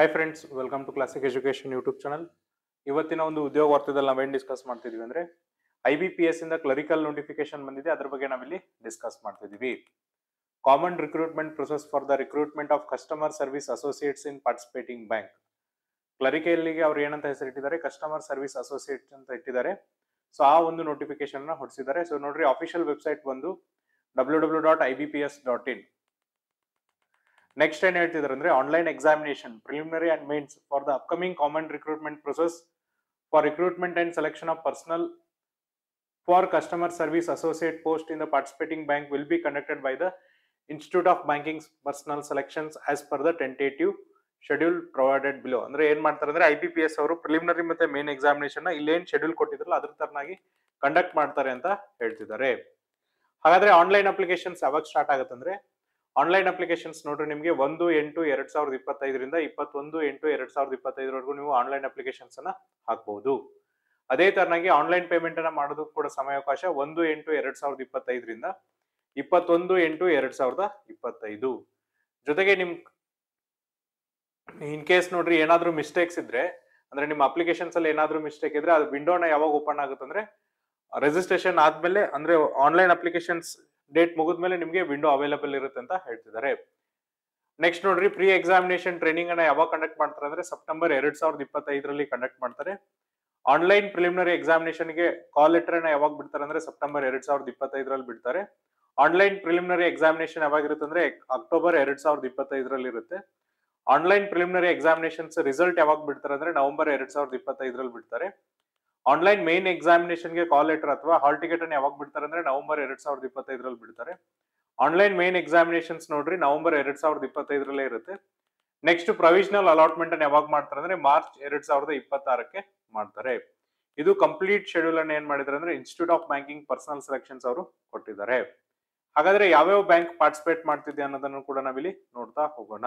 Hi friends, welcome to classic education YouTube channel. ಇವತ್ತಿನ ಒಂದು ಉದ್ಯೋಗ ವಾರ್ತೆದಲ್ಲಿ ನಾವೇನು ಡಿಸ್ಕಸ್ ಮಾಡ್ತಿದೀವಿ ಅಂದ್ರೆ IBPS ಇಂದ ಕ್ಲರಿಕಲ್ ನೋಟಿಫಿಕೇಶನ್ ಬಂದಿದೆ, ಅದ್ರ ಬಗ್ಗೆ ನಾವಿಲ್ಲಿ ಡಿಸ್ಕಸ್ ಮಾಡ್ತಿದೀವಿ. Common recruitment process for the recruitment of customer service associates in participating bank. ಕ್ಲರಿಕಲ್ಗೆ ಅವ್ರು ಏನಂತ ಹೆಸರಿಟ್ಟಿದ್ದಾರೆ, ಕಸ್ಟಮರ್ ಸರ್ವಿಸ್ ಅಸೋಸಿಯೇಟ್ಸ್ ಅಂತ ಇಟ್ಟಿದ್ದಾರೆ. ಸೊ ಆ ಒಂದು ನೋಟಿಫಿಕೇಶನ್ ನ ಹೊರಡಿಸಿದ್ದಾರೆ. ಸೊ ನೋಡ್ರಿ, ಅಫಿಷಿಯಲ್ ವೆಬ್ಸೈಟ್ ಬಂದು www.ibps.in. ನೆಕ್ಸ್ಟ್ ಏನ್ ಹೇಳ್ತಿದ್ದಾರೆ ಅಂದ್ರೆ online examination preliminary and mains for the upcoming common recruitment process for recruitment and selection of personal for customer service associate post in the participating bank will be conducted by the institute of banking personal selections as per the tentative schedule provided below. ಅಂದ್ರೆ ಏನ್ ಮಾಡ್ತಾರೆ ಅಂದ್ರೆ IBPS ಅವರು preliminary ಮತ್ತೆ main examination ಇಲ್ಲೇನ್ schedule ಕೊಟ್ಟಿದ್ರಲ್ಲ ಅದ್ರ ತರನಾಗಿ conduct ಮಾಡ್ತಾರೆ ಅಂತ ಹೇಳ್ತಿದ್ದಾರೆ. ಹಾಗಾದ್ರೆ ಆನ್ಲೈನ್ ಅಪ್ಲಿಕೇಶನ್ಸ್ ಯಾವಾಗ ಸ್ಟಾರ್ಟ್ ಆಗುತ್ತಂದ್ರೆ ಆನ್ಲೈನ್ ಅಪ್ಲಿಕೇಶನ್ಸ್ ನೋಡ್ರಿ, ನಿಮಗೆ 1/8/2025 21/8/2025 ನೀವು ಆನ್ಲೈನ್ ಅಪ್ಲಿಕೇಶನ್ಸ್ ಅನ್ನ ಹಾಕಬಹುದು. ಅದೇ ತರನಾಗಿ ಆನ್ಲೈನ್ ಪೇಮೆಂಟ್ ಅನ್ನ ಮಾಡೋದಕ್ಕೆ ಕೂಡ ಸಮಯಾವಕಾಶ 1/8/2025 21/8/2025. ಜೊತೆಗೆ ನಿಮ್ ಇನ್ ಕೇಸ್ ನೋಡ್ರಿ ಏನಾದ್ರೂ ಮಿಸ್ಟೇಕ್ಸ್ ಇದ್ರೆ, ಅಂದ್ರೆ ನಿಮ್ಮ ಅಪ್ಲಿಕೇಶನ್ಸ್ ಅಲ್ಲಿ ಏನಾದ್ರೂ ಮಿಸ್ಟೇಕ್ ಇದ್ರೆ ಅದು ವಿಂಡೋನ ಯಾವಾಗ ಓಪನ್ ಆಗುತ್ತೆ ಅಂದ್ರೆ ರಿಜಿಸ್ಟ್ರೇಷನ್ ಆದ್ಮೇಲೆ, ಅಂದ್ರೆ ಆನ್ಲೈನ್ ಅಪ್ಲಿಕೇಶನ್ಸ್ ಡೇಟ್ ಮುಗಿದ್ಮೇಲೆ ನಿಮಗೆ ವಿಂಡೋ ಅವೈಲೇಬಲ್ ಇರುತ್ತೆ ಅಂತ ಹೇಳ್ತಿದ್ದಾರೆ. ನೆಕ್ಸ್ಟ್ ನೋಡ್ರಿ, ಪ್ರೀ ಎಕ್ಸಾಮಿನೇಷನ್ ಟ್ರೈನಿಂಗ್ ಅನ್ನ ಯಾವಾಗ ಕಂಡಕ್ಟ್ ಮಾಡ್ತಾರೆ ಅಂದ್ರೆ ಸೆಪ್ಟೆಂಬರ್ 2025 ಕಂಡಕ್ಟ್ ಮಾಡ್ತಾರೆ. ಆನ್ಲೈನ್ ಪ್ರಿಲಿಮಿನರಿ ಎಕ್ಸಾಮಿನೇಷನ್ ಗೆ ಕಾಲ್ ಲೆಟರ್ ಅನ್ನ ಯಾವಾಗ ಬಿಡ್ತಾರೆ ಅಂದ್ರೆ ಸೆಪ್ಟೆಂಬರ್ 2025 ಬಿಡ್ತಾರೆ. ಆನ್ಲೈನ್ ಪ್ರಿಲಿಮಿನರಿ ಎಕ್ಸಾಮಿನೇಷನ್ ಯಾವಾಗಿರುತ್ತೆ ಅಂದ್ರೆ ಅಕ್ಟೋಬರ್ 2025 ಇರುತ್ತೆ. ಆನ್ಲೈನ್ ಪ್ರಿಲಿಮಿನರಿ ಎಕ್ಸಾಮಿನೇಷನ್ಸ್ ರಿಸಲ್ಟ್ ಯಾವಾಗ ಬಿಡ್ತಾರೆ ಅಂದ್ರೆ ನವೆಂಬರ್ 2025 ಬಿಡ್ತಾರೆ. ಆನ್ಲೈನ್ ಮೇನ್ ಎಕ್ಸಾಮಿನೇಷನ್ ಗೆ ಕಾಲ್ ಲೆಟರ್ ಅಥವಾ ಹಾಲ್ ಟಿಕೆಟ್ ಅನ್ನು ಯಾವಾಗ ಬಿಡ್ತಾರೆ ಅಂದ್ರೆ ನವೆಂಬರ್ 2025 ಬಿಡ್ತಾರೆ. ಆನ್ಲೈನ್ ಮೇನ್ ಎಕ್ಸಾಮಿನೇಷನ್ಸ್ ನೋಡ್ರಿ ನವೆಂಬರ್ 2025 ಇರುತ್ತೆ. ನೆಕ್ಸ್ಟ್ ಪ್ರೊವಿಷನಲ್ ಅಲಾಟ್ಮೆಂಟ್ ಅನ್ನು ಯಾವಾಗ ಮಾಡ್ತಾರೆ ಅಂದ್ರೆ ಮಾರ್ಚ್ 2026 ಮಾಡ್ತಾರೆ. ಇದು ಕಂಪ್ಲೀಟ್ ಶೆಡ್ಯೂಲ್ ಅನ್ನು ಏನ್ ಮಾಡಿದ್ರೆ ಅಂದ್ರೆ institute of banking personal selections ಅವರು ಕೊಟ್ಟಿದ್ದಾರೆ. ಹಾಗಾದ್ರೆ ಯಾವ್ಯಾವ ಬ್ಯಾಂಕ್ ಪಾರ್ಟಿಸಿಪೇಟ್ ಮಾಡ್ತಿದೆ ಅನ್ನೋದನ್ನು ಕೂಡ ನಾವಿಲ್ಲಿ ನೋಡ್ತಾ ಹೋಗೋಣ.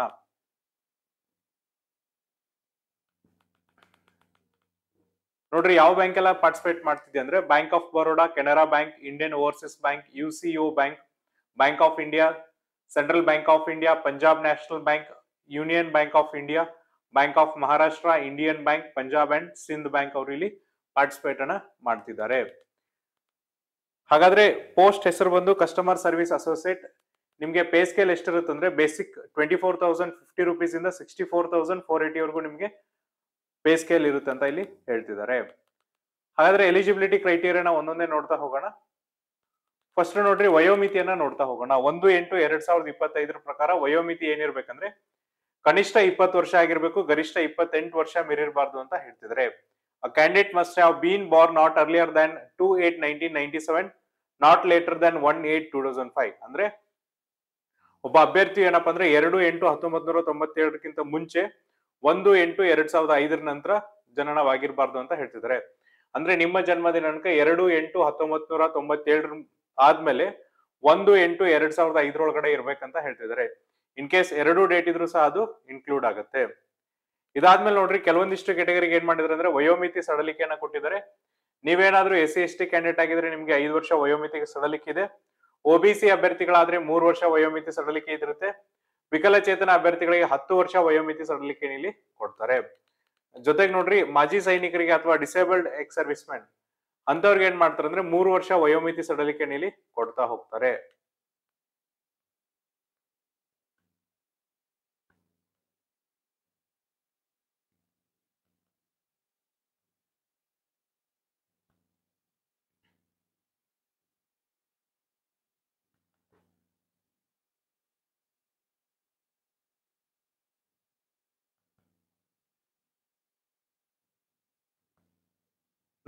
ನೋಡ್ರಿ, ಯಾವ ಬ್ಯಾಂಕ್ ಎಲ್ಲ ಪಾರ್ಟಿಸಿಪೇಟ್ ಮಾಡ್ತಿದೆ ಅಂದ್ರೆ bank of Baroda, Canara bank, Indian overseas bank, UCO bank, bank of India, central bank of India, Punjab national bank, union bank of India, bank of Maharashtra, Indian bank, Punjab and Sindh bank ಅವರು ಇಲ್ಲಿ ಪಾರ್ಟಿಸಿಪೇಟ್ ಅನ್ನ ಮಾಡ್ತಿದ್ದಾರೆ. ಹಾಗಾದ್ರೆ ಪೋಸ್ಟ್ ಹೆಸರು ಬಂದು ಕಸ್ಟಮರ್ ಸರ್ವಿಸ್ ಅಸೋಸಿಯೇಟ್. ನಿಮ್ಗೆ pay scale ಎಷ್ಟಿರುತ್ತೆ ಅಂದ್ರೆ ಬೇಸಿಕ್ 24,050 ರೂಪೀಸ್ ಇಂದ 64,480 ನಿಮ್ಗೆ ಪೇ ಸ್ಕೇಲ್ ಇರುತ್ತೆ ಅಂತ ಇಲ್ಲಿ ಹೇಳ್ತಿದ್ದಾರೆ. ಹಾಗಾದ್ರೆ ಎಲಿಜಿಬಿಲಿಟಿ ಕ್ರೈಟೀರಿಯಾನ ಒಂದೊಂದೇ ನೋಡ್ತಾ ಹೋಗೋಣ. ಫಸ್ಟ್ ನೋಡ್ರಿ, ವಯೋಮಿತಿಯನ್ನ ನೋಡ್ತಾ ಹೋಗೋಣ. 1/8/2025 ಪ್ರಕಾರ ವಯೋಮಿತಿ ಏನಿರ್ಬೇಕಂದ್ರೆ ಕನಿಷ್ಠ 20 ವರ್ಷ ಆಗಿರ್ಬೇಕು, ಗರಿಷ್ಠ 28 ವರ್ಷ ಮೀರಿರಬಾರ್ದು ಅಂತ ಹೇಳ್ತಿದ್ದಾರೆ. A candidate must have been born not earlier than 2/8/1997, not later than 1/8/2005. ಅಂದ್ರೆ ಒಬ್ಬ ಅಭ್ಯರ್ಥಿ ಏನಪ್ಪಾ ಅಂದ್ರೆ 2/8/1997 ಮುಂಚೆ 1/8/2005 ನಂತರ ಜನನವಾಗಿರ್ಬಾರ್ದು ಅಂತ ಹೇಳ್ತಿದ್ದಾರೆ. ಅಂದ್ರೆ ನಿಮ್ಮ ಜನ್ಮ ದಿನಾಂಕ 2/8/1997 ಆದ್ಮೇಲೆ 1/8/2005 ಒಳಗಡೆ ಇರ್ಬೇಕಂತ ಹೇಳ್ತಿದ್ದಾರೆ. ಇನ್ ಕೇಸ್ 2 ಡೇಟ್ ಇದ್ರು ಸಹ ಅದು ಇನ್ಕ್ಲೂಡ್ ಆಗುತ್ತೆ. ಇದಾದ್ಮೇಲೆ ನೋಡ್ರಿ, ಕೆಲವೊಂದಿಷ್ಟು ಕೆಟಗರಿಗೆ ಏನ್ ಮಾಡಿದ್ರೆ ಅಂದ್ರೆ ವಯೋಮಿತಿ ಸಡಲಿಕೆಯನ್ನ ಕೊಟ್ಟಿದ್ದಾರೆ. ನೀವೇನಾದ್ರೂ SC/ST ಕ್ಯಾಂಡಿಡೇಟ್ ಆಗಿದ್ರೆ ನಿಮ್ಗೆ 5 ವರ್ಷ ವಯೋಮಿತಿಗೆ ಸಡಲಿಕೆ ಇದೆ. OBC ಅಭ್ಯರ್ಥಿಗಳಾದ್ರೆ 3 ವರ್ಷ ವಯೋಮಿತಿ ಸಡಲಿಕೆ ಇರುತ್ತೆ. ವಿಕಲಚೇತನ ಅಭ್ಯರ್ಥಿಗಳಿಗೆ 10 ವರ್ಷ ವಯೋಮಿತಿ ಸಡಲಿಕೆ ಇಲ್ಲಿ ಕೊಡ್ತಾರೆ. ಜೊತೆಗೆ ನೋಡ್ರಿ, ಮಾಜಿ ಸೈನಿಕರಿಗೆ ಅಥವಾ ಡಿಸೇಬಲ್ಡ್ ಎಕ್ಸ್ ಸರ್ವಿಸ್ ಮ್ಯಾನ್ ಅಂತವ್ರಿಗೆ ಏನ್ ಮಾಡ್ತಾರೆ ಅಂದ್ರೆ 3 ವರ್ಷ ವಯೋಮಿತಿ ಸಡಲಿಕೆ ಇಲ್ಲಿ ಕೊಡ್ತಾ ಹೋಗ್ತಾರೆ.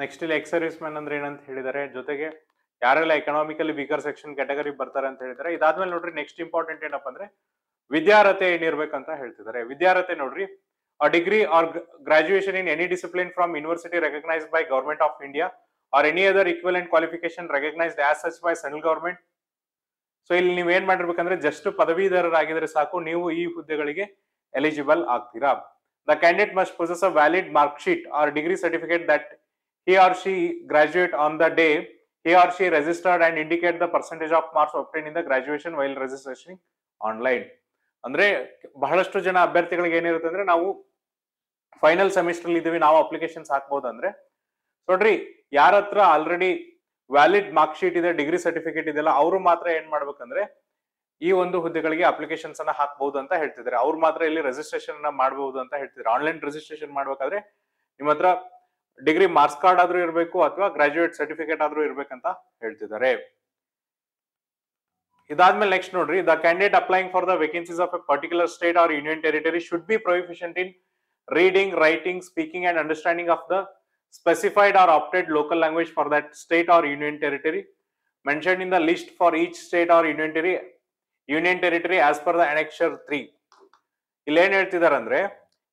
ನೆಕ್ಸ್ಟ್ ಇಲ್ಲಿ ಎಕ್ಸ್ ಸರ್ವಿಸ್ ಮ್ಯಾನ್ ಅಂದ್ರೆ ಏನಂತ ಹೇಳಿದ್ದಾರೆ. ಜೊತೆಗೆ ಯಾರೆಲ್ಲ ಎಕನಾಮಿಕಲಿ ವೀಕರ್ ಸೆಕ್ಷನ್ ಕ್ಯಾಟಗರಿ ಬರ್ತಾರೆ ಅಂತ ಹೇಳಿದ್ದಾರೆ. ಇದಾದ್ಮೇಲೆ ನೋಡ್ರಿ, ನೆಕ್ಸ್ಟ್ ಇಂಪಾರ್ಟೆಂಟ್ ಏನಪ್ಪಾ ಅಂದ್ರೆ ವಿದ್ಯಾರ್ಹತೆ ಏನಿರ್ಬೇಕಂತ ಹೇಳ್ತಿದ್ದಾರೆ. ವಿದ್ಯಾರ್ಹತೆ ನೋಡ್ರಿ, a degree or graduation in any discipline from university recognized by government of India or any other equivalent qualification recognized as such by central government. So ಇಲ್ಲಿ ನೀವ್ ಏನ್ ಮಾಡಿರ್ಬೇಕಂದ್ರೆ ಜಸ್ಟ್ ಪದವೀಧರರಾಗಿದ್ರೆ ಸಾಕು, ನೀವು ಈ ಹುದ್ದೆಗಳಿಗೆ ಎಲಿಜಿಬಲ್ ಆಗ್ತೀರಾ. The candidate must possess a valid mark sheet or degree certificate that he or she graduate on the day he or she registered and indicate the percentage of marks obtained in the graduation while registration online. ಅಂದ್ರೆ ಬಹಳಷ್ಟು ಜನ ಅಭ್ಯರ್ಥಿಗಳಿಗೆ ಏನಿರುತ್ತೆ ಅಂದ್ರೆ ನಾವು final semester ಇದೀವಿ, ನಾವು applications ಹಾಕ್ಬೋದು ಅಂದ್ರೆ ನೋಡ್ರಿ, ಯಾರ ಹತ್ರ ಆಲ್ರೆಡಿ ವ್ಯಾಲಿಡ್ ಮಾರ್ಕ್ ಶೀಟ್ ಇದೆ, ಡಿಗ್ರಿ ಸರ್ಟಿಫಿಕೇಟ್ ಇದೆಲ್ಲ, ಅವರು ಮಾತ್ರ ಏನ್ ಮಾಡ್ಬೇಕಂದ್ರೆ ಈ ಒಂದು ಹುದ್ದೆಗಳಿಗೆ ಅಪ್ಲಿಕೇಶನ್ಸ್ ಅನ್ನ ಹಾಕ್ಬಹುದು ಅಂತ ಹೇಳ್ತಿದ್ದಾರೆ. ಅವ್ರು ಮಾತ್ರ ಇಲ್ಲಿ ರಿಜಿಸ್ಟ್ರೇಷನ್ ಅನ್ನ ಮಾಡಬಹುದು ಅಂತ ಹೇಳ್ತಿದ್ದಾರೆ. ಆನ್ಲೈನ್ ರಿಜಿಸ್ಟ್ರೇಷನ್ ಮಾಡ್ಬೇಕಾದ್ರೆ ನಿಮ್ಮ ಹತ್ರ ಡಿಗ್ರಿ ಮಾರ್ಕ್ಸ್ ಕಾರ್ಡ್ ಆದ್ರೂ ಇರಬೇಕು ಅಥವಾ ಗ್ರಾಜುಯೇಟ್ ಸರ್ಟಿಫಿಕೇಟ್ ಆದ್ರೂ ಇರ್ಬೇಕಂತ ಹೇಳ್ತಿದ್ದಾರೆ. ಇದಾದ್ಮೇಲೆ ನೆಕ್ಸ್ಟ್ ನೋಡ್ರಿ, the candidate applying for the vacancies of a particular state or union territory should be proficient in reading, writing, speaking and understanding of the specified or opted local language for that state or union territory mentioned in the list for each state or union territory as per the annexure 3. ಇಲ್ಲಿ ಏನ್ ಹೇಳ್ತಿದಾರೆ ಅಂದ್ರೆ,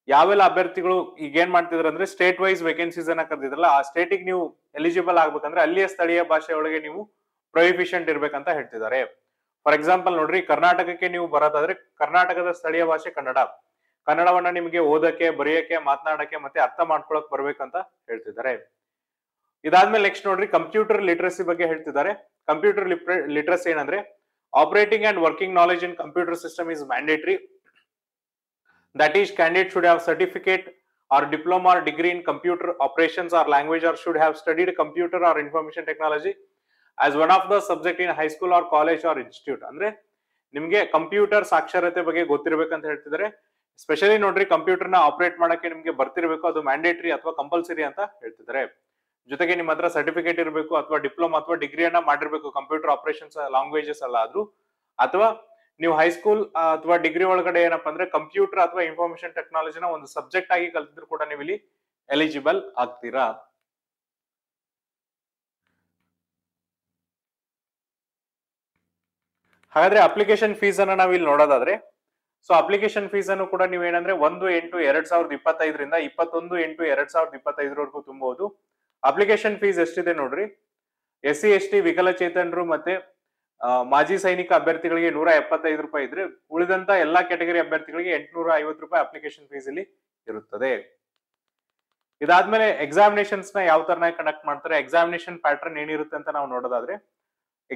ಯಾವೆಲ್ಲ ಅಭ್ಯರ್ಥಿಗಳು ಈಗ ಏನ್ ಮಾಡ್ತಿದಾರೆ ಅಂದ್ರೆ ಸ್ಟೇಟ್ ವೈಸ್ ವೇಕೆನ್ಸೀಸ್ ಅನ್ನ ಕರೆದಿದ್ರಲ್ಲ, ಆ ಸ್ಟೇಟಿಗೆ ನೀವು ಎಲಿಜಿಬಲ್ ಆಗ್ಬೇಕಂದ್ರೆ ಅಲ್ಲಿಯ ಸ್ಥಳೀಯ ಭಾಷೆ ಒಳಗೆ ನೀವು ಪ್ರೊಫಿಷಿಯಂಟ್ ಇರ್ಬೇಕಂತ ಹೇಳ್ತಿದ್ದಾರೆ. ಫಾರ್ ಎಕ್ಸಾಂಪಲ್ ನೋಡ್ರಿ, ಕರ್ನಾಟಕಕ್ಕೆ ನೀವು ಬರೋದಾದ್ರೆ ಕರ್ನಾಟಕದ ಸ್ಥಳೀಯ ಭಾಷೆ ಕನ್ನಡ. ಕನ್ನಡವನ್ನ ನಿಮಗೆ ಓದಕ್ಕೆ, ಬರೆಯಕ್ಕೆ, ಮಾತನಾಡಕ್ಕೆ ಮತ್ತೆ ಅರ್ಥ ಮಾಡ್ಕೊಳಕ್ ಬರ್ಬೇಕಂತ ಹೇಳ್ತಿದ್ದಾರೆ. ಇದಾದ್ಮೇಲೆ ನೆಕ್ಸ್ಟ್ ನೋಡ್ರಿ, ಕಂಪ್ಯೂಟರ್ ಲಿಟರಸಿ ಬಗ್ಗೆ ಹೇಳ್ತಿದ್ದಾರೆ. ಕಂಪ್ಯೂಟರ್ ಲಿಟರಸಿ ಏನಂದ್ರೆ, operating and working knowledge in computer system is mandatory. That is candidate should have certificate or diploma or degree in computer operations or language or should have studied computer or information technology as one of the subject in high school or college or institute. ಅಂದ್ರೆ ನಿಮ್ಗೆ computer ಸಾಕ್ಷರತೆ ಬಗ್ಗೆ ಗೊತ್ತಿರಬೇಕಂತ ಹೇಳ್ತಿದ್ದಾರೆ. Specially ನೋಡ್ರಿ, computer ನ operate ಮಾಡಕ್ಕೆ ನಿಮ್ಗೆ ಬರ್ತಿರ್ಬೇಕು, ಅದು ಮ್ಯಾಂಡೇಟರಿ ಅಥವಾ ಕಂಪಲ್ಸರಿ ಅಂತ ಹೇಳ್ತಿದ್ದಾರೆ. ಜೊತೆಗೆ ನಿಮ್ಮ ಹತ್ರ ಸರ್ಟಿಫಿಕೇಟ್ ಇರಬೇಕು ಅಥವಾ ಡಿಪ್ಲೊಮಾ ಅಥವಾ ಡಿಗ್ರಿಯನ್ನ ಮಾಡಿರ್ಬೇಕು ಕಂಪ್ಯೂಟರ್ ಆಪರೇಷನ್ಸ್ ಲ್ಯಾಂಗ್ವೇಜಸ್ ಅಲ್ಲ ಆದ್ರೂ, ಅಥವಾ ನೀವು ಹೈಸ್ಕೂಲ್ ಅಥವಾ ಡಿಗ್ರಿ ಒಳಗಡೆ ಏನಪ್ಪಾ ಅಂದ್ರೆ ಕಂಪ್ಯೂಟರ್ ಅಥವಾ ಇನ್ಫಾರ್ಮೇಶನ್ ಟೆಕ್ನಾಲಜಿನ ಒಂದು ಸಬ್ಜೆಕ್ಟ್ ಆಗಿ ಕಲ್ತಿದ್ರು ಕೂಡ ನೀವು ಇಲ್ಲಿ ಎಲಿಜಿಬಲ್ ಆಗ್ತೀರಾ. ಹಾಗಾದ್ರೆ ಅಪ್ಲಿಕೇಶನ್ ಫೀಸ್ ಅನ್ನ ನಾವ್ ಇಲ್ಲಿ ನೋಡೋದಾದ್ರೆ, ಸೊ ಅಪ್ಲಿಕೇಶನ್ ಫೀಸ್ ಅನ್ನು ಕೂಡ ನೀವೇನಂದ್ರೆ 1/8/2025 21/8/2025 ತುಂಬಬಹುದು. ಅಪ್ಲಿಕೇಶನ್ ಫೀಸ್ ಎಷ್ಟಿದೆ ನೋಡ್ರಿ, SC ST ವಿಕಲಚೇತನರು ಮತ್ತೆ ಮಾಜಿ ಸೈನಿಕ ಅಭ್ಯರ್ಥಿಗಳಿಗೆ 175 ರೂಪಾಯಿ ಇದ್ರೆ, ಉಳಿದಂತ ಎಲ್ಲಾ ಕ್ಯಾಟಗರಿ ಅಭ್ಯರ್ಥಿಗಳಿಗೆ 850 ರೂಪಾಯಿ ಅಪ್ಲಿಕೇಶನ್ ಫೀಸ್ ಇಲ್ಲಿ ಇರುತ್ತದೆ. ಇದಾದ್ಮೇಲೆ ಎಕ್ಸಾಮಿನೇಷನ್ಸ್ ನ ಯಾವ ತರ ಕಂಡಕ್ಟ್ ಮಾಡ್ತಾರೆ, ಎಕ್ಸಾಮಿನೇಷನ್ ಪ್ಯಾಟರ್ನ್ ಏನಿರುತ್ತೆ ಅಂತ ನಾವು ನೋಡೋದಾದ್ರೆ,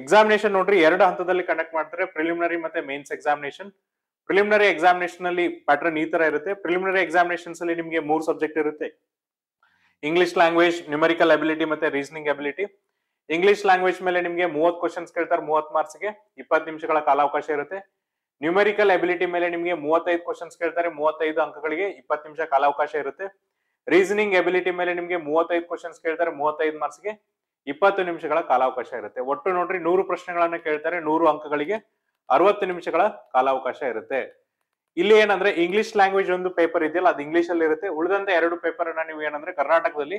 ಎಕ್ಸಾಮಿನೇಷನ್ ನೋಡ್ರಿ 2 ಹಂತದಲ್ಲಿ ಕಂಡಕ್ಟ್ ಮಾಡ್ತಾರೆ, ಪ್ರಿಲಿಮಿನರಿ ಮತ್ತೆ ಮೇನ್ಸ್ ಎಕ್ಸಾಮಿನೇಷನ್. ಪ್ರಿಲಿಮಿನರಿ ಎಕ್ಸಾಮಿನೇಷನ್ ಅಲ್ಲಿ ಪ್ಯಾಟರ್ನ್ ಈ ತರ ಇರುತ್ತೆ. ಪ್ರಿಲಿಮಿನರಿ ಎಕ್ಸಾಮಿನೇಷನ್ಸ್ ಅಲ್ಲಿ ನಿಮಗೆ 3 ಸಬ್ಜೆಕ್ಟ್ ಇರುತ್ತೆ, ಇಂಗ್ಲಿಷ್ ಲ್ಯಾಂಗ್ವೇಜ್, ನ್ಯೂಮರಿಕಲ್ ಅಬಿಲಿಟಿ ಮತ್ತೆ ರೀಸನಿಂಗ್ ಅಬಿಲಿಟಿ. ಇಂಗ್ಲಿಷ್ ಲ್ಯಾಂಗ್ವೇಜ್ ಮೇಲೆ ನಿಮಗೆ 30 ಕ್ವಶನ್ಸ್ ಕೇಳ್ತಾರೆ, 30 ಮಾರ್ಕ್ಸ್ ಗೆ 20 ನಿಮಿಷಗಳ ಕಾಲಾವಕಾಶ ಇರುತ್ತೆ. ನ್ಯೂಮರಿಕಲ್ ಅಬಿಲಿಟಿ ಮೇಲೆ ನಿಮಗೆ 35 ಕ್ವಶನ್ಸ್ ಕೇಳ್ತಾರೆ, 35 ಅಂಕಗಳಿಗೆ 20 ನಿಮಿಷ ಕಾಲಾವಕಾಶ ಇರುತ್ತೆ. ರೀಸನಿಂಗ್ ಅಬಿಲಿಟಿ ಮೇಲೆ ನಿಮಗೆ 35 ಕ್ವಶನ್ಸ್ ಕೇಳ್ತಾರೆ, 35 ಮಾರ್ಕ್ಸ್ ಗೆ 20 ನಿಮಿಷಗಳ ಕಾಲಾವಕಾಶ ಇರುತ್ತೆ. ಒಟ್ಟು ನೋಡ್ರಿ 100 ಪ್ರಶ್ನೆಗಳನ್ನ ಕೇಳ್ತಾರೆ, 100 ಅಂಕಗಳಿಗೆ 60 ನಿಮಿಷಗಳ ಕಾಲಾವಕಾಶ ಇರುತ್ತೆ. ಇಲ್ಲಿ ಏನಂದ್ರೆ ಇಂಗ್ಲಿಷ್ ಲ್ಯಾಂಗ್ವೇಜ್ ಒಂದು ಪೇಪರ್ ಇದೆಯಲ್ಲ, ಅದು ಇಂಗ್ಲಿಷ್ ಅಲ್ಲಿ ಇರುತ್ತೆ. ಉಳಿದಂತೆ 2 ಪೇಪರ್ ಅನ್ನ ನೀವು ಏನಂದ್ರೆ ಕರ್ನಾಟಕದಲ್ಲಿ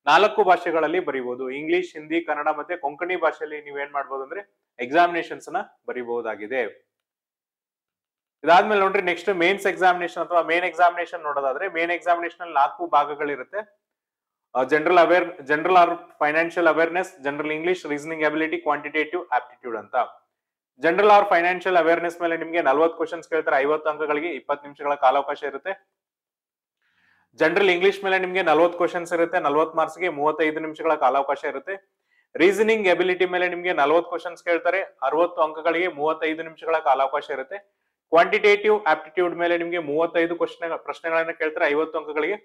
4 ಭಾಷೆಗಳಲ್ಲಿ ಬರೀಬಹುದು. ಇಂಗ್ಲಿಷ್, ಹಿಂದಿ, ಕನ್ನಡ ಮತ್ತೆ ಕೊಂಕಣಿ ಭಾಷೆಯಲ್ಲಿ ನೀವು ಏನ್ ಮಾಡ್ಬೋದು ಅಂದ್ರೆ ಎಕ್ಸಾಮಿನೇಷನ್ಸ್ ನ ಬರೀಬಹುದಾಗಿದೆ. ಇದಾದ್ಮೇಲೆ ನೋಡ್ರಿ ನೆಕ್ಸ್ಟ್ ಮೇನ್ಸ್ ಎಕ್ಸಾಮಿನೇಷನ್ ಅಥವಾ ಮೇನ್ ಎಕ್ಸಾಮಿನೇಷನ್ ನೋಡೋದಾದ್ರೆ, ಮೇನ್ ಎಕ್ಸಾಮಿನೇಷನ್ ಅಲ್ಲಿ 4 ಭಾಗಗಳಿರುತ್ತೆ. General or financial awareness, general English, reasoning ability, quantitative aptitude ಅಂತ. ಜನರಲ್ ಆರ್ ಫೈನಾನ್ಷಿಯಲ್ ಅವೇರ್ನೆಸ್ ಮೇಲೆ ನಿಮಗೆ 40 ಕ್ವಶನ್ಸ್ ಕೇಳ್ತಾರೆ, 50 ಅಂಕಗಳಿಗೆ 20 ನಿಮಿಷಗಳ ಕಾಲಾವಕಾಶ ಇರುತ್ತೆ. ಜನರಲ್ ಇಂಗ್ಲಿಷ್ ಮೇಲೆ ನಿಮಗೆ 40 ಕ್ವಶನ್ಸ್ ಇರುತ್ತೆ, 40 ಮಾರ್ಕ್ಸ್ ಗೆ 35 ನಿಮಿಷಗಳ ಕಾಲಾವಕಾಶ ಇರುತ್ತೆ. ರೀಸನಿಂಗ್ ಎಬಿಲಿಟಿ ಮೇಲೆ ನಿಮಗೆ 40 ಕ್ವಶನ್ಸ್ ಕೇಳ್ತಾರೆ, 60 ಅಂಕಗಳಿಗೆ 35 ನಿಮಿಷಗಳ ಕಾಲಾವಕಾಶ ಇರುತ್ತೆ. ಕ್ವಾಂಟಿಟೇಟಿವ್ ಆಪ್ಟಿಟ್ಯೂಡ್ ಮೇಲೆ ನಿಮಗೆ 35 ಪ್ರಶ್ನೆಗಳನ್ನ ಕೇಳ್ತಾರೆ, 50 ಅಂಕಗಳಿಗೆ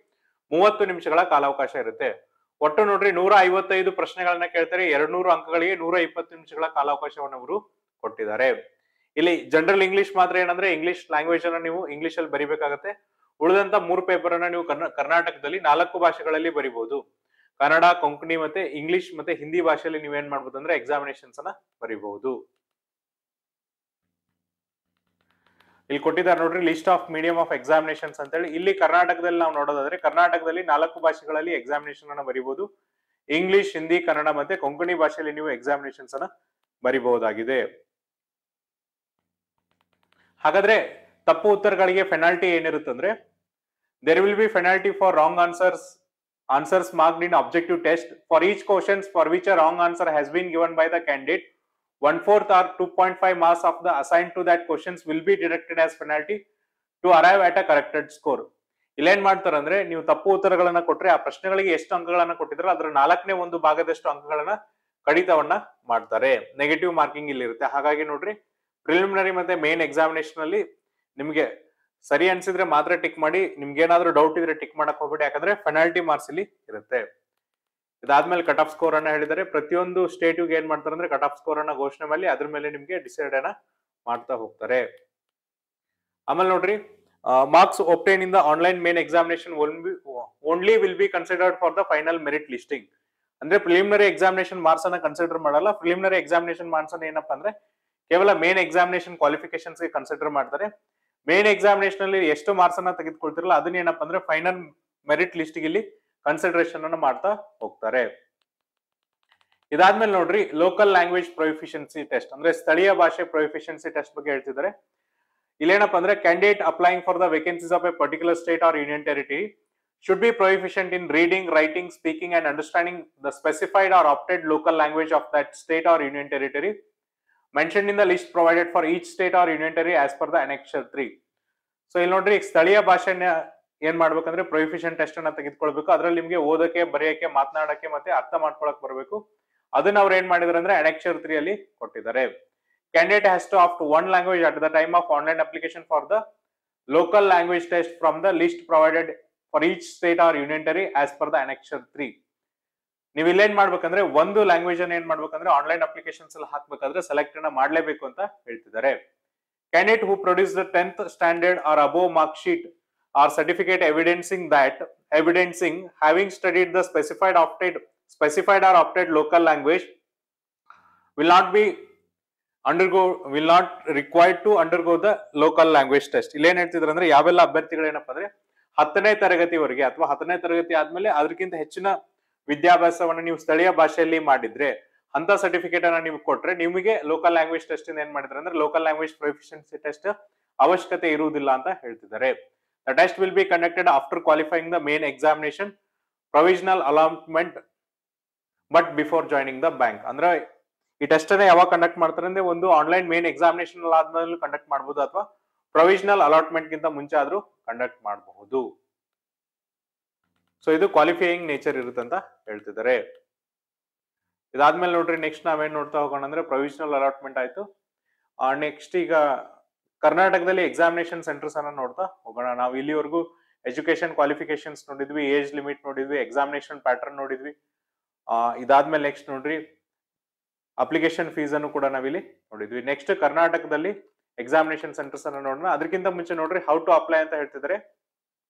30 ನಿಮಿಷಗಳ ಕಾಲಾವಕಾಶ ಇರುತ್ತೆ. ಒಟ್ಟು ನೋಡ್ರಿ 155 ಪ್ರಶ್ನೆಗಳನ್ನ ಕೇಳ್ತಾರೆ, 200 ಅಂಕಗಳಿಗೆ 120 ನಿಮಿಷಗಳ ಕಾಲಾವಕಾಶವನ್ನು ಅವರು ಕೊಟ್ಟಿದ್ದಾರೆ. ಇಲ್ಲಿ ಜನರಲ್ ಇಂಗ್ಲಿಷ್ ಮಾತ್ರ ಏನಂದ್ರೆ ಇಂಗ್ಲಿಷ್ ಲ್ಯಾಂಗ್ವೇಜ್ ಅನ್ನ ನೀವು ಇಂಗ್ಲಿಷ್ ಅಲ್ಲಿ ಬರಿಬೇಕಾಗತ್ತೆ. ಉಳಿದಂತ 3 ಪೇಪರ್ ಅನ್ನ ನೀವು ಕರ್ನಾಟಕದಲ್ಲಿ 4 ಭಾಷೆಗಳಲ್ಲಿ ಬರಿಬಹುದು. ಕನ್ನಡ, ಕೊಂಕಣಿ ಮತ್ತೆ ಇಂಗ್ಲಿಷ್ ಮತ್ತೆ ಹಿಂದಿ ಭಾಷೆಯಲ್ಲಿ ನೀವೇನ್ ಮಾಡ್ಬೋದು ಅಂದ್ರೆ ಎಕ್ಸಾಮಿನೇಷನ್ಸ್ ಅನ್ನ ಬರಿಬಹುದು. ಇಲ್ಲಿ ಕೊಟ್ಟಿದ್ದಾರೆ ನೋಡ್ರಿ list of medium of examinations ಅಂತ ಹೇಳಿ. ಇಲ್ಲಿ ಕರ್ನಾಟಕದಲ್ಲಿ ನಾವು ನೋಡೋದಾದ್ರೆ ಕರ್ನಾಟಕದಲ್ಲಿ 4 ಭಾಷೆಗಳಲ್ಲಿ ಎಕ್ಸಾಮಿನೇಷನ್ ಅನ್ನ ಬರಿಬಹುದು. ಇಂಗ್ಲಿಷ್, ಹಿಂದಿ, ಕನ್ನಡ ಮತ್ತೆ ಕೊಂಕಣಿ ಭಾಷೆಯಲ್ಲಿ ನೀವು ಎಕ್ಸಾಮಿನೇಷನ್ಸ್ ಅನ್ನ ಬರಿಬಹುದಾಗಿದೆ. ಹಾಗಾದ್ರೆ ತಪ್ಪು ಉತ್ತರಗಳಿಗೆ penalty ಏನಿರುತ್ತಂದ್ರೆ, there will be penalty for wrong answers marked in objective test for each questions for which a wrong answer has been given by the candidate. 1/4 or 2.5 marks of the assigned to that questions will be deducted as penalty to arrive at a corrected score. ಇಲ್ಲೇನ್ ಮಾಡ್ತಾರೆ ಅಂದ್ರೆ, ನೀವು ತಪ್ಪು ಉತ್ತರಗಳನ್ನ ಕೊಟ್ರೆ ಆ ಪ್ರಶ್ನೆಗಳಿಗೆ ಎಷ್ಟು ಅಂಕಗಳನ್ನ ಕೊಟ್ಟಿದ್ರೆ ಅದರ 4ನೇ 1 ಭಾಗದಷ್ಟು ಅಂಕಗಳನ್ನ ಕಡಿತವನ್ನ ಮಾಡ್ತಾರೆ. ನೆಗೆಟಿವ್ ಮಾರ್ಕಿಂಗ್ ಇಲ್ಲಿ ಇರುತ್ತೆ. ಹಾಗಾಗಿ ನೋಡ್ರಿ ಪ್ರಿಲಿಮಿನರಿ ಮತ್ತೆ ಮೇನ್ ಎಕ್ಸಾಮಿನೇಷನ್ ಅಲ್ಲಿ ನಿಮಗೆ ಸರಿ ಅನ್ಸಿದ್ರೆ ಮಾತ್ರ ಟಿಕ್ ಮಾಡಿ, ನಿಮ್ಗೆ ಏನಾದ್ರೂ ಡೌಟ್ ಇದ್ರೆ ಟಿಕ್ ಮಾಡಕ್ ಹೋಗ್ಬೇಡಿ, ಯಾಕಂದ್ರೆ ಪೆನಾಲ್ಟಿ ಮಾರ್ಕ್ಸ್ ಇಲ್ಲಿ ಇರುತ್ತೆ. ಇದಾದ್ಮೇಲೆ ಕಟ್ ಆಫ್ ಸ್ಕೋರ್ ಅನ್ನ ಹೇಳಿದರೆ ಪ್ರತಿಯೊಂದು ಸ್ಟೇಟ್ಗೆ ಏನ್ ಮಾಡ್ತಾರೆ ಅಂದ್ರೆ ಕಟ್ ಆಫ್ ಸ್ಕೋರ್ ಅನ್ನ ಘೋಷಣೆ ಮಾಡಿ ಅದ್ರ ಮೇಲೆ ನಿಮ್ಗೆ ಡಿಸೈಡ್ ಅನ್ನ ಮಾಡ್ತಾ ಹೋಗ್ತಾರೆ. ಆಮೇಲೆ ನೋಡ್ರಿ, marks obtain in the online main examination only will be considered for the final merit listing. ಅಂದ್ರೆ ಪ್ರಿಲಿಮಿನರಿ ಎಕ್ಸಾಮಿನೇಷನ್ ಮಾರ್ಕ್ಸ್ ಅನ್ನ ಕನ್ಸಿಡರ್ ಮಾಡಲ್ಲ. ಪ್ರಿಲಿಮಿನರಿ ಎಕ್ಸಾಮಿನೇಷನ್ ಮಾರ್ಕ್ಸ್ ಅನ್ನ ಏನಪ್ಪಾ ಅಂದ್ರೆ ಕೇವಲ ಮೇನ್ ಎಕ್ಸಾಮಿನೇಷನ್ ಕ್ವಾಲಿಫಿಕೇಶನ್ಸ್ ಗೆ ಕನ್ಸಿಡರ್ ಮಾಡ್ತಾರೆ. ಮೇನ್ ಎಕ್ಸಾಮಿನೇಷನ್ ಅಲ್ಲಿ ಎಷ್ಟು ಮಾರ್ಕ್ಸ್ ಅನ್ನ ತೆಗೆದುಕೊಳ್ತಿರಲ್ಲ ಅದನ್ನ ಏನಪ್ಪಾ ಅಂದ್ರೆ ಫೈನಲ್ ಮೆರಿಟ್ ಲಿಸ್ಟ್ ಇಲ್ಲಿ ಕನ್ಸಿಡರೇಷನ್ ಅನ್ನ ಮಾಡ್ತಾ ಹೋಗ್ತಾರೆ. ಇದಾದ್ಮೇಲೆ ನೋಡ್ರಿ, ಲೋಕಲ್ ಲ್ಯಾಂಗ್ವೇಜ್ ಪ್ರೊಫಿಷಿಯನ್ಸಿ ಟೆಸ್ಟ್ ಅಂದ್ರೆ ಸ್ಥಳೀಯ ಭಾಷೆ ಪ್ರೊಫಿಷಿಯನ್ಸಿ ಟೆಸ್ಟ್ ಬಗ್ಗೆ ಹೇಳ್ತಿದ್ದಾರೆ. ಇಲ್ಲೇನಪ್ಪ ಅಂದ್ರೆ candidate applying for the vacancies of a particular state or union territory should be proficient in reading, writing, speaking and understanding the specified or opted local language of that state or union territory mentioned in the list provided for each state or union territory as per the annexure 3. So ಇಲ್ಲಿ ನೋಡ್ರಿ, ಸ್ಥಳೀಯ ಭಾಷೆನ ಏನ್ ಮಾಡ್ಬೇಕಂದ್ರೆ proficient test ಅನ್ನ ತೆಗೆದುಕೊಳ್ಬೇಕು. ಅದ್ರಲ್ಲಿ ನಿಮ್ಗೆ ಓದಕ್ಕೆ, ಬರೆಯಕ್ಕೆ, ಮಾತನಾಡಕ್ಕೆ ಮತ್ತೆ ಅರ್ಥ ಮಾಡ್ಕೊಳಕ್ ಬರಬೇಕು. ಅದನ್ನ ಅವ್ರು ಏನ್ ಮಾಡಿದಾರೆ ಅಂದ್ರೆ annexure 3 ಅಲ್ಲಿ ಕೊಟ್ಟಿದ್ದಾರೆ. Candidate has to opt one language at the time of online application for the local language test from the list provided for each state or union territory as per the annexure 3. ನೀವು ಇಲ್ಲೇನ್ ಮಾಡ್ಬೇಕಂದ್ರೆ ಒಂದು language ಅನ್ನ ಏನ್ ಮಾಡ್ಬೇಕಂದ್ರೆ online applications ಅಲ್ಲಿ ಹಾಕ್ಬೇಕಾದ್ರೆ select ಅನ್ನ ಮಾಡ್ಲೇಬೇಕು ಅಂತ ಹೇಳ್ತಿದ್ದಾರೆ. Candidate who produce the 10th standard or above mark sheet or certificate evidencing having studied the specified or opted local language will not required to undergo the local language test. ಇಲ್ಲೇನ್ ಹೇಳ್ತಿದ್ರು ಅಂದ್ರೆ ಯಾವೆಲ್ಲ ಅಭ್ಯರ್ಥಿಗಳು ಏನಪ್ಪಾ ಅಂದ್ರೆ 10ನೇ ತರಗತಿವರೆಗೆ ಅಥವಾ 10ನೇ ತರಗತಿ ಆದ್ಮೇಲೆ ಅದಕ್ಕಿಂತ ಹೆಚ್ಚಿನ ವಿದ್ಯಾಭ್ಯಾಸವನ್ನ ನೀವು ಸ್ಥಳೀಯ ಭಾಷೆಯಲ್ಲಿ ಮಾಡಿದ್ರೆ ಅಂತ ಸರ್ಟಿಫಿಕೇಟ್ ಅನ್ನ ನೀವು ಕೊಟ್ರೆ ನಿಮಗೆ ಲೋಕಲ್ ಲ್ಯಾಂಗ್ವೇಜ್ ಟೆಸ್ಟ್ ಏನ್ ಮಾಡಿದ್ರೆ ಅಂದ್ರೆ ಲೋಕಲ್ ಲ್ಯಾಂಗ್ವೇಜ್ ಪ್ರೊಫಿಷಿಯನ್ಸಿ ಟೆಸ್ಟ್ ಅವಶ್ಯಕತೆ ಇರುವುದಿಲ್ಲ ಅಂತ ಹೇಳ್ತಿದ್ದಾರೆ. The test will be conducted after qualifying the main examination provisional allotment but before joining the bank. ಅಂದ್ರೆ ಈ ಟೆಸ್ಟ್ ಅನ್ನ ಯಾವಾಗ ಕಂಡಕ್ಟ್ ಮಾಡ್ತಾರೆ ಅಂದ್ರೆ ಒಂದು ಆನ್ಲೈನ್ ಮೇನ್ ಎಕ್ಸಾಮಿನೇಷನ್ ಆದ್ಮೇಲೆ ಕಂಡಕ್ಟ್ ಮಾಡಬಹುದು ಅಥವಾ ಪ್ರೊವಿಷನಲ್ ಅಲಾಟ್ಮೆಂಟ್ ಗಿಂತ ಮುಂಚೆ ಆದ್ರೂ ಕಂಡಕ್ಟ್ ಮಾಡಬಹುದು. ಸೊ ಇದು ಕ್ವಾಲಿಫೈಯಿಂಗ್ ನೇಚರ್ ಇರುತ್ತೆ ಅಂತ ಹೇಳ್ತಿದ್ದಾರೆ. ಇದಾದ್ಮೇಲೆ ನೋಡ್ರಿ, ನೆಕ್ಸ್ಟ್ ನಾವೇನ್ ನೋಡ್ತಾ ಹೋಗೋಣ ಅಂದ್ರೆ ಪ್ರೊವಿಷನಲ್ ಅಲಾಟ್ಮೆಂಟ್ ಆಯ್ತು. ನೆಕ್ಸ್ಟ್ ಈಗ ಕರ್ನಾಟಕದಲ್ಲಿ ಎಕ್ಸಾಮಿನೇಷನ್ ಸೆಂಟರ್ಸ್ ಅನ್ನ ನೋಡ್ತಾ ಹೋಗೋಣ. ನಾವು ಇಲ್ಲಿವರೆಗೂ ಎಜುಕೇಶನ್ ಕ್ವಾಲಿಫಿಕೇಶನ್ಸ್ ನೋಡಿದ್ವಿ, ಏಜ್ ಲಿಮಿಟ್ ನೋಡಿದ್ವಿ, ಎಕ್ಸಾಮಿನೇಷನ್ ಪ್ಯಾಟರ್ನ್ ನೋಡಿದ್ವಿ. ಇದಾದ್ಮೇಲೆ ನೆಕ್ಸ್ಟ್ ನೋಡ್ರಿ, ಅಪ್ಲಿಕೇಶನ್ ಫೀಸ್ ಅನ್ನು ಕೂಡ ನಾವಿಲ್ಲಿ ನೋಡಿದ್ವಿ. ನೆಕ್ಸ್ಟ್ ಕರ್ನಾಟಕದಲ್ಲಿ ಎಕ್ಸಾಮಿನೇಷನ್ ಸೆಂಟರ್ಸ್ ಅನ್ನ ನೋಡೋಣ. ಅದಕ್ಕಿಂತ ಮುಂಚೆ ನೋಡ್ರಿ, ಹೌ ಟು ಅಪ್ಲೈ ಅಂತ ಹೇಳ್ತಿದ್ದಾರೆ.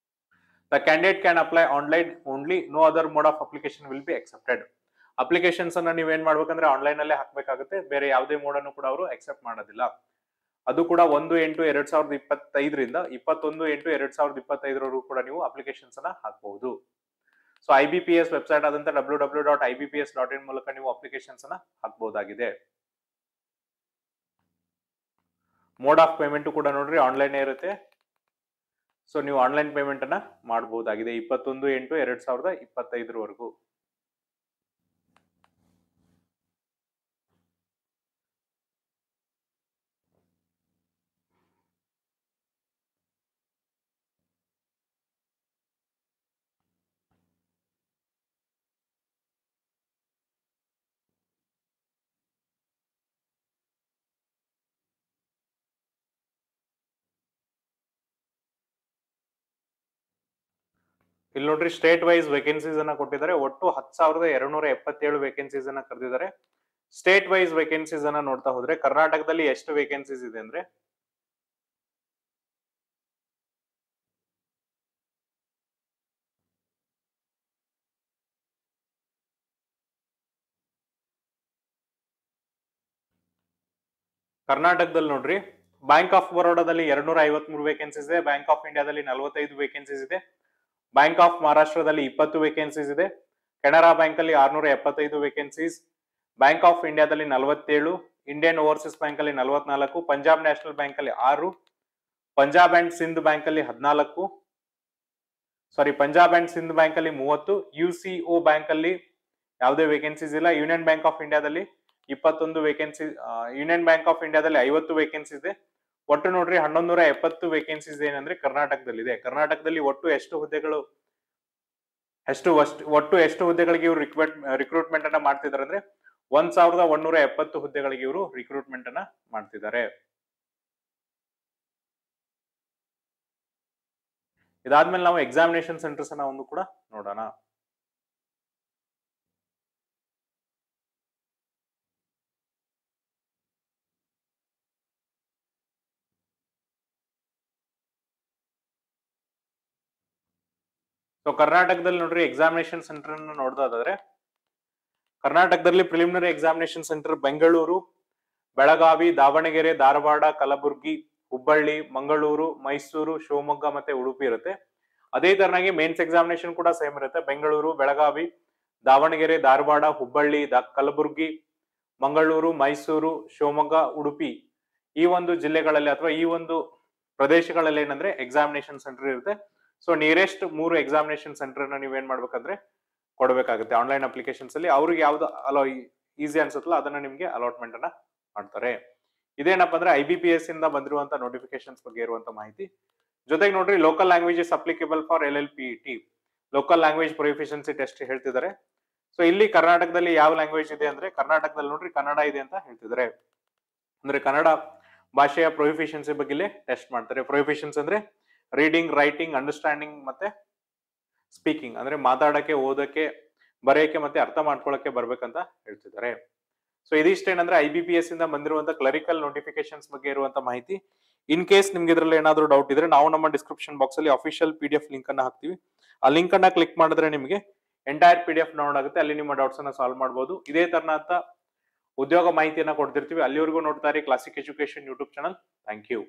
The candidate can apply online only, no other mode of application will be accepted. Applications ಅನ್ನ ನೀವೇನ್ ಮಾಡ್ಬೇಕಂದ್ರೆ ಆನ್ಲೈನ್ ಅಲ್ಲೇ ಹಾಕ್ಬೇಕಾಗುತ್ತೆ, ಬೇರೆ ಯಾವುದೇ ಮೋಡ್ ಅನ್ನು ಕೂಡ ಅವರು ಅಕ್ಸೆಪ್ಟ್ ಮಾಡೋದಿಲ್ಲ. ಅದು ಕೂಡ 1/8/2025 21/8/2025 ಕೂಡ ನೀವು ಅಪ್ಲಿಕೇಶನ್ಸ್ ಅನ್ನ ಹಾಕಬಹುದು. ಸೊ IBPS ವೆಬ್ಸೈಟ್ ಆದಂತ www.ibps.in ಮೂಲಕ ನೀವು ಅಪ್ಲಿಕೇಶನ್ಸ್ ಅನ್ನ ಹಾಕಬಹುದಾಗಿದೆ. ಮೋಡ್ ಆಫ್ ಪೇಮೆಂಟ್ ಕೂಡ ನೋಡ್ರಿ ಆನ್ಲೈನ್ ಇರುತ್ತೆ. ಸೊ ನೀವು ಆನ್ಲೈನ್ ಪೇಮೆಂಟ್ ಅನ್ನ ಮಾಡಬಹುದಾಗಿದೆ 21/8/2025 ಇಲ್ಲಿ ನೋಡ್ರಿ, ಸ್ಟೇಟ್ ವೈಸ್ ವೇಕೆನ್ಸೀಸ್ ಅನ್ನ ಕೊಟ್ಟಿದ್ದಾರೆ. ಒಟ್ಟು 10,277 ವೇಕೆನ್ಸೀಸ್ ಅನ್ನ ಕರೆದಿದ್ದಾರೆ. ಸ್ಟೇಟ್ ವೈಸ್ ವೇಕೆನ್ಸೀಸ್ ಅನ್ನ ನೋಡ್ತಾ ಹೋದ್ರೆ ಕರ್ನಾಟಕದಲ್ಲಿ ಎಷ್ಟು ವೇಕೆನ್ಸೀಸ್ ಇದೆ ಅಂದ್ರೆ ಕರ್ನಾಟಕದಲ್ಲಿ ನೋಡ್ರಿ, ಬ್ಯಾಂಕ್ ಆಫ್ ಬರೋಡಾದಲ್ಲಿ 253 ವೇಕೆನ್ಸೀಸ್ ಇದೆ, ಬ್ಯಾಂಕ್ ಆಫ್ ಇಂಡಿಯಾದಲ್ಲಿ 45 ವೇಕೆನ್ಸೀಸ್ ಇದೆ, ಬ್ಯಾಂಕ್ ಆಫ್ ಮಹಾರಾಷ್ಟ್ರದಲ್ಲಿ 20 ವೇಕೆನ್ಸೀಸ್ ಇದೆ, ಕೆನರಾ ಬ್ಯಾಂಕ್ ಅಲ್ಲಿ 675 ವೇಕೆನ್ಸೀಸ್, ಬ್ಯಾಂಕ್ ಆಫ್ ಇಂಡಿಯಾದಲ್ಲಿ 47, ಇಂಡಿಯನ್ ಓವರ್ಸೀಸ್ ಬ್ಯಾಂಕ್ ಅಲ್ಲಿ 44, ಪಂಜಾಬ್ ನ್ಯಾಷನಲ್ ಬ್ಯಾಂಕ್ ಅಲ್ಲಿ 6, ಪಂಜಾಬ್ ಅಂಡ್ ಸಿಂಧ್ ಬ್ಯಾಂಕ್ ಅಲ್ಲಿ 14, ಪಂಜಾಬ್ ಅಂಡ್ ಸಿಂಧ್ ಬ್ಯಾಂಕ್ ಅಲ್ಲಿ 30, UCO ಬ್ಯಾಂಕ್ ಅಲ್ಲಿ ಯಾವುದೇ ವೇಕೆನ್ಸೀಸ್ ಇಲ್ಲ, ಯೂನಿಯನ್ ಬ್ಯಾಂಕ್ ಆಫ್ ಇಂಡಿಯಾದಲ್ಲಿ 21 ವೇಕೆನ್ಸಿ, ಯೂನಿಯನ್ ಬ್ಯಾಂಕ್ ಆಫ್ ಇಂಡಿಯಾದಲ್ಲಿ 50 ವೇಕೆನ್ಸೀಸ್ ಇದೆ. ಒಟ್ಟು ನೋಡ್ರಿ 1170 ವೇಕೆನ್ಸೀಸ್ ಏನಂದ್ರೆ ಕರ್ನಾಟಕದಲ್ಲಿ ಇದೆ. ಕರ್ನಾಟಕದಲ್ಲಿ ಒಟ್ಟು ಎಷ್ಟು ಹುದ್ದೆಗಳಿಗೆ ಇವರು ರಿಕ್ರೂಟ್ಮೆಂಟ್ ಅನ್ನ ಮಾಡ್ತಿದ್ದಾರೆ ಅಂದ್ರೆ 1170 ಹುದ್ದೆಗಳಿಗೆ ಇವರು ರಿಕ್ರೂಟ್ಮೆಂಟ್ ಅನ್ನ ಮಾಡ್ತಿದ್ದಾರೆ. ಇದಾದ್ಮೇಲೆ ನಾವು ಎಕ್ಸಾಮಿನೇಷನ್ ಸೆಂಟರ್ಸ್ ಅನ್ನ ಒಂದು ಕೂಡ ನೋಡೋಣ. ಸೊ ಕರ್ನಾಟಕದಲ್ಲಿ ನೋಡ್ರಿ ಎಕ್ಸಾಮಿನೇಷನ್ ಸೆಂಟರ್ ಅನ್ನು ನೋಡೋದಾದ್ರೆ, ಕರ್ನಾಟಕದಲ್ಲಿ preliminary examination centre Bengaluru, Belagavi, Davanagere, Dharwad, Kalaburagi, Hubballi, Mangaluru, Mysuru, Shivamogga ಮತ್ತೆ ಉಡುಪಿ ಇರುತ್ತೆ. ಅದೇ ತರನಾಗಿ ಮೇನ್ಸ್ ಎಕ್ಸಾಮಿನೇಷನ್ ಕೂಡ ಸೇಮ್ ಇರುತ್ತೆ. ಬೆಂಗಳೂರು, ಬೆಳಗಾವಿ, ದಾವಣಗೆರೆ, ಧಾರವಾಡ, ಹುಬ್ಬಳ್ಳಿ, ಕಲಬುರಗಿ, ಮಂಗಳೂರು, ಮೈಸೂರು, ಶಿವಮೊಗ್ಗ, ಉಡುಪಿ ಈ ಒಂದು ಜಿಲ್ಲೆಗಳಲ್ಲಿ ಅಥವಾ ಈ ಒಂದು ಪ್ರದೇಶಗಳಲ್ಲಿ ಏನಂದ್ರೆ ಎಕ್ಸಾಮಿನೇಷನ್ ಸೆಂಟರ್ ಇರುತ್ತೆ. ಸೊ ನಿಯರೆಸ್ಟ್ 3 ಎಕ್ಸಾಮಿನೇಷನ್ ಸೆಂಟರ್ ನ ನೀವೇನ್ ಮಾಡ್ಬೇಕಂದ್ರೆ ಕೊಡಬೇಕಾಗುತ್ತೆ. ಆನ್ಲೈನ್ ಅಪ್ಲಿಕೇಶನ್ಸ್ ಅಲ್ಲಿ ಅವ್ರಿಗೆ ಯಾವ್ದು ಈಸಿ ಅನ್ಸುತ್ತಲ್ಲ ಅದನ್ನ ನಿಮ್ಗೆ ಅಲಾಟ್ಮೆಂಟ್ ಅನ್ನ ಮಾಡ್ತಾರೆ. ಇದೇನಪ್ಪ ಅಂದ್ರೆ IBPS ಇಂದ ಬಂದಿರುವಂತ ನೋಟಿಫಿಕೇಶನ್ಸ್ ಬಗ್ಗೆ ಇರುವಂತ ಮಾಹಿತಿ. ಜೊತೆಗೆ ನೋಡ್ರಿ local languages applicable for LLPET, local language proficiency test ಹೇಳ್ತಿದ್ದಾರೆ. ಸೊ ಇಲ್ಲಿ ಕರ್ನಾಟಕದಲ್ಲಿ ಯಾವ ಲ್ಯಾಂಗ್ವೇಜ್ ಇದೆ ಅಂದ್ರೆ, ಕರ್ನಾಟಕದಲ್ಲಿ ನೋಡ್ರಿ ಕನ್ನಡ ಇದೆ ಅಂತ ಹೇಳ್ತಿದ್ದಾರೆ. ಅಂದ್ರೆ ಕನ್ನಡ ಭಾಷೆಯ ಪ್ರೊಫಿಷಿಯನ್ಸಿ ಬಗ್ಗೆ ಟೆಸ್ಟ್ ಮಾಡ್ತಾರೆ. ಪ್ರೊಫಿಷಿಯನ್ಸಿ ಅಂದ್ರೆ ರೀಡಿಂಗ್, ರೈಟಿಂಗ್, ಅಂಡರ್ಸ್ಟ್ಯಾಂಡಿಂಗ್ ಮತ್ತೆ ಸ್ಪೀಕಿಂಗ್, ಅಂದ್ರೆ ಮಾತಾಡಕ್ಕೆ, ಓದಕ್ಕೆ, ಬರೆಯಕ್ಕೆ ಮತ್ತೆ ಅರ್ಥ ಮಾಡ್ಕೊಳ್ಳಕ್ಕೆ ಬರ್ಬೇಕಂತ ಹೇಳ್ತಿದ್ದಾರೆ. ಸೊ ಇದಿಷ್ಟೇನಂದ್ರೆ IBPS ಇಂದ ಬಂದಿರುವಂತ ಕ್ಲರಿಕಲ್ ನೋಟಿಫಿಕೇಶನ್ಸ್ ಬಗ್ಗೆ ಇರುವಂತ ಮಾಹಿತಿ. ಇನ್ ಕೇಸ್ ನಿಮ್ಗೆ ಇದ್ರಲ್ಲಿ ಏನಾದ್ರು ಡೌಟ್ ಇದ್ರೆ ನಾವು ನಮ್ಮ ಡಿಸ್ಕ್ರಿಪ್ಷನ್ ಬಾಕ್ಸ್ ಅಲ್ಲಿ ಅಫಿಷಿಯಲ್ PDF ಲಿಂಕ್ ಅನ್ನ ಹಾಕ್ತಿವಿ. ಆ ಲಿಂಕ್ ಅನ್ನ ಕ್ಲಿಕ್ ಮಾಡಿದ್ರೆ ನಿಮಗೆ ಎಂಟೈರ್ PDF ಡೌನ್ಲೋಡ್ ಆಗುತ್ತೆ. ಅಲ್ಲಿ ನಿಮ್ಮ ಡೌಟ್ಸ್ ಅನ್ನ ಸಾಲ್ವ್ ಮಾಡಬಹುದು. ಇದೇ ತರನಾದ ಉದ್ಯೋಗ ಮಾಹಿತಿಯನ್ನ ಕೊಡ್ತಿರ್ತೀವಿ. ಅಲ್ಲಿವರೆಗೂ ನೋಡ್ತಾ ಇರಿ classic education YouTube channel. Thank you.